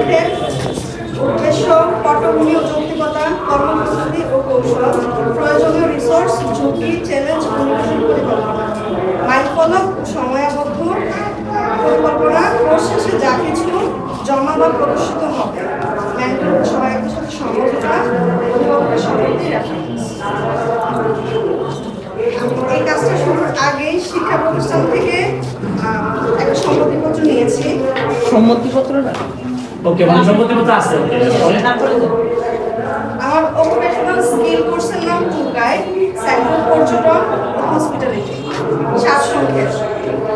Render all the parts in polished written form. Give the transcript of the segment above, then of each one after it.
পদক্ষেপ, উদ্দেশ্য, পটভূমি ও যৌক্তিকতা, কর্মপদ্ধতি ও কৌশল, প্রয়োজনীয় রিসোর্স, ঝুঁকি, চ্যালেঞ্জ ও নির্বাচন পরিকল্পনা, মাইলফলক, সময়াবদ্ধ পরিকল্পনা, কোর্স শেষে যা কিছু জমা বা প্রদর্শিত হবে, মেন্টর সহায়কের সাথে সমঝোতা, অভিভাবকের সম্মতি, রেফারেন্স। এই কাজটা শুরুর আগেই শিক্ষা প্রতিষ্ঠান থেকে একটা সম্মতিপত্র নিয়েছি। সম্মতিপত্র না ওকে, মানে সম্মতিপত্র আছে। আমার অকুপেশনাল স্কিল কোর্সের নাম ট্যুর গাইড, সেন্ট্রাল পর্যটন, হসপিটালিটি, 7 সংখ্যা।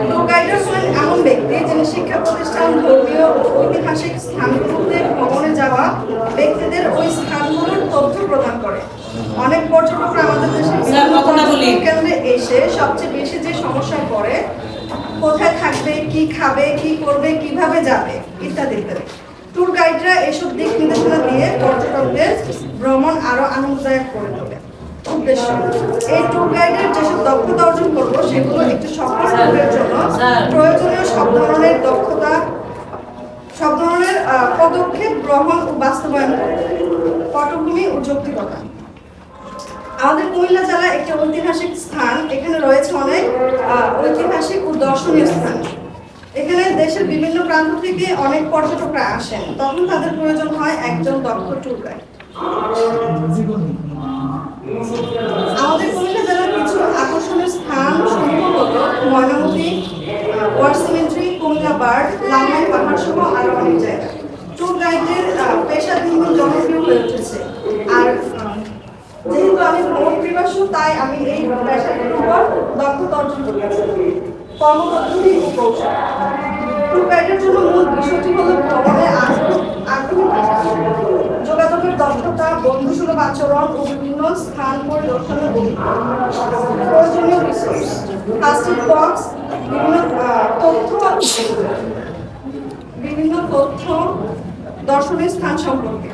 ট্যুর গাইডার হলেন এমন ব্যক্তি যিনি শিক্ষা প্রতিষ্ঠান, ধর্মীয় ও ঐতিহাসিক স্থানগুলোতে ভ্রমণে যাওয়া ব্যক্তিদের ওই স্থানগুলোর তথ্য প্রদান করে। অনেক পর্যটকরা আমাদের দেশের কেন্দ্রে এসে সবচেয়ে বেশি যে সমস্যায় পড়ে, কোথায় থাকবে, কি খাবে, কি করবে, কিভাবে যাবে ইত্যাদি ইত্যাদি। ট্যুর গাইডরা এসব দিক নির্দেশনা দিয়ে পর্যটকদের ভ্রমণ আরো আনন্দদায়ক করে তোলে। উদ্দেশ্য, এই ট্যুর গাইডের যেসব দক্ষতা অর্জন করবো সেগুলো একটু সফল ট্যুরের জন্য প্রয়োজনীয় সব ধরনের দক্ষতা, সব ধরনের পদক্ষেপ গ্রহণ ও বাস্তবায়ন করে। পটভূমি ও যৌক্তিকতা। আমাদের কুমিল্লা জেলা একটি ঐতিহাসিক স্থান। এখানে রয়েছে অনেক ঐতিহাসিক ও দর্শনীয় স্থান। এখানে দেশের বিভিন্ন প্রান্ত থেকে অনেক পর্যটকরা আসেন, তখন তাদের প্রয়োজন হয় একজন দক্ষ ট্যুর গাইড। আমাদের কুমিল্লা জেলার কিছু আকর্ষণীয় স্থান সমূহ হলো Mainamati, war cemetery, Comilla BARD, Lalmai পাহাড় সহ আরো অনেক জায়গা। ট্যুর গাইডের পেশা দিন দিন জনপ্রিয় হয়ে উঠেছে। আর যেহেতু আমি ভ্রমণ পিপাসু, তাই আমি এই পেশাটির উপর দক্ষতা অর্জন করেছি। কর্মপদ্ধতি ও কৌশল। ট্যুর গাইডের জন্য মূল বিষয়টি হলো ভ্রমণে আগ্রহী থাকা, যোগাযোগের দক্ষতা, বন্ধুসুলভ আচরণ ও বিভিন্ন স্থান পরিদর্শনের অভিজ্ঞতা। প্রয়োজনীয় রিসোর্স, ফার্স্ট এড বক্স, বিভিন্ন তথ্য দর্শনীয় স্থান সম্পর্কে।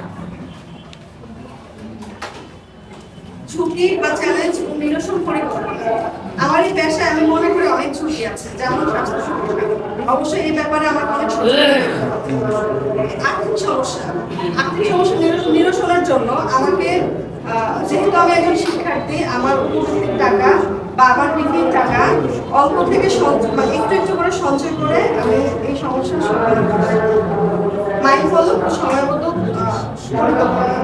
ঝুঁকি বা চ্যালেঞ্জ ও নিরসন পরিকল্পনা। আমার এই পেশায় আমি মনে করি অনেক ঝুঁকি আছে, যেমন স্বাস্থ্য সমস্যা। অবশ্যই এই ব্যাপারে আমার অনেক আর্থিক সমস্যা নিরসনের জন্য আমাকে, যেহেতু আমি একজন শিক্ষার্থী, আমার উপস্থিত টাকা বা আমার টিফিন টাকা অল্প থেকে একটু একটু করে সঞ্চয় করে আমি এই সমস্যার সমাধান করছি। মাইলফলক, সময়বদ্ধ পরিকল্পনা।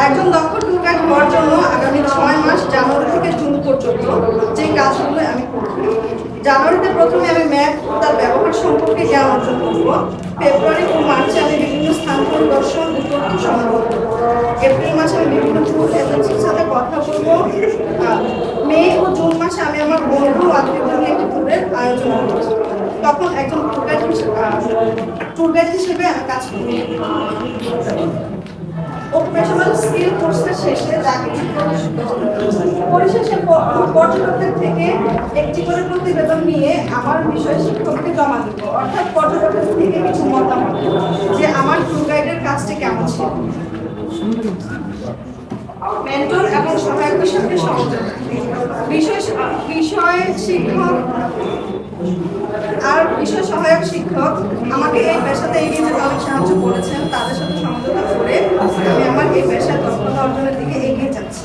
একজন দক্ষ ট্যুর গাইড হওয়ার জন্য আগামী 6 মাস জানুয়ারি থেকে জুন পর্যন্ত যে কাজগুলো আমি করব। জানুয়ারিতে প্রথমে আমি ম্যাপ ও তার ব্যবহার সম্পর্কে জ্ঞান অর্জন করব। ফেব্রুয়ারি ও মার্চে আমি বিভিন্ন স্থান পরিদর্শন ও তথ্য সংগ্রহ করব। এপ্রিল মাসে আমি বিভিন্ন ট্যুর এজেন্সির সাথে কথা বলব। মে ও জুন মাসে আমি আমার বন্ধু আত্মীয়দের নিয়ে একটি ট্যুরের আয়োজন করব। তখন একজন ট্যুর গাইড হিসেবে আমি কাজ করব। অকুপেশনাল স্কিল কোর্সের শেষে যা কিছু পরিশেষে পর্যটকদের থেকে একটি করে প্রতিবেদন নিয়ে আমার বিষয় শিক্ষককে জমা দিব, অর্থাৎ পর্যটকদের থেকে কিছু মতামত যে আমার ট্যুর গাইডের কাজটি কেমন ছিল। মেন্টর এবং সহায়কের সাথে সমঝোতা। বিষয় সহায়ক শিক্ষক আমাকে এই পেশাতে এগিয়ে যেতে অনেক সাহায্য করেছেন। তাদের সাথে সমঝোতা করে আমি আমার এই পেশায় দক্ষতা অর্জনের দিকে এগিয়ে যাচ্ছি।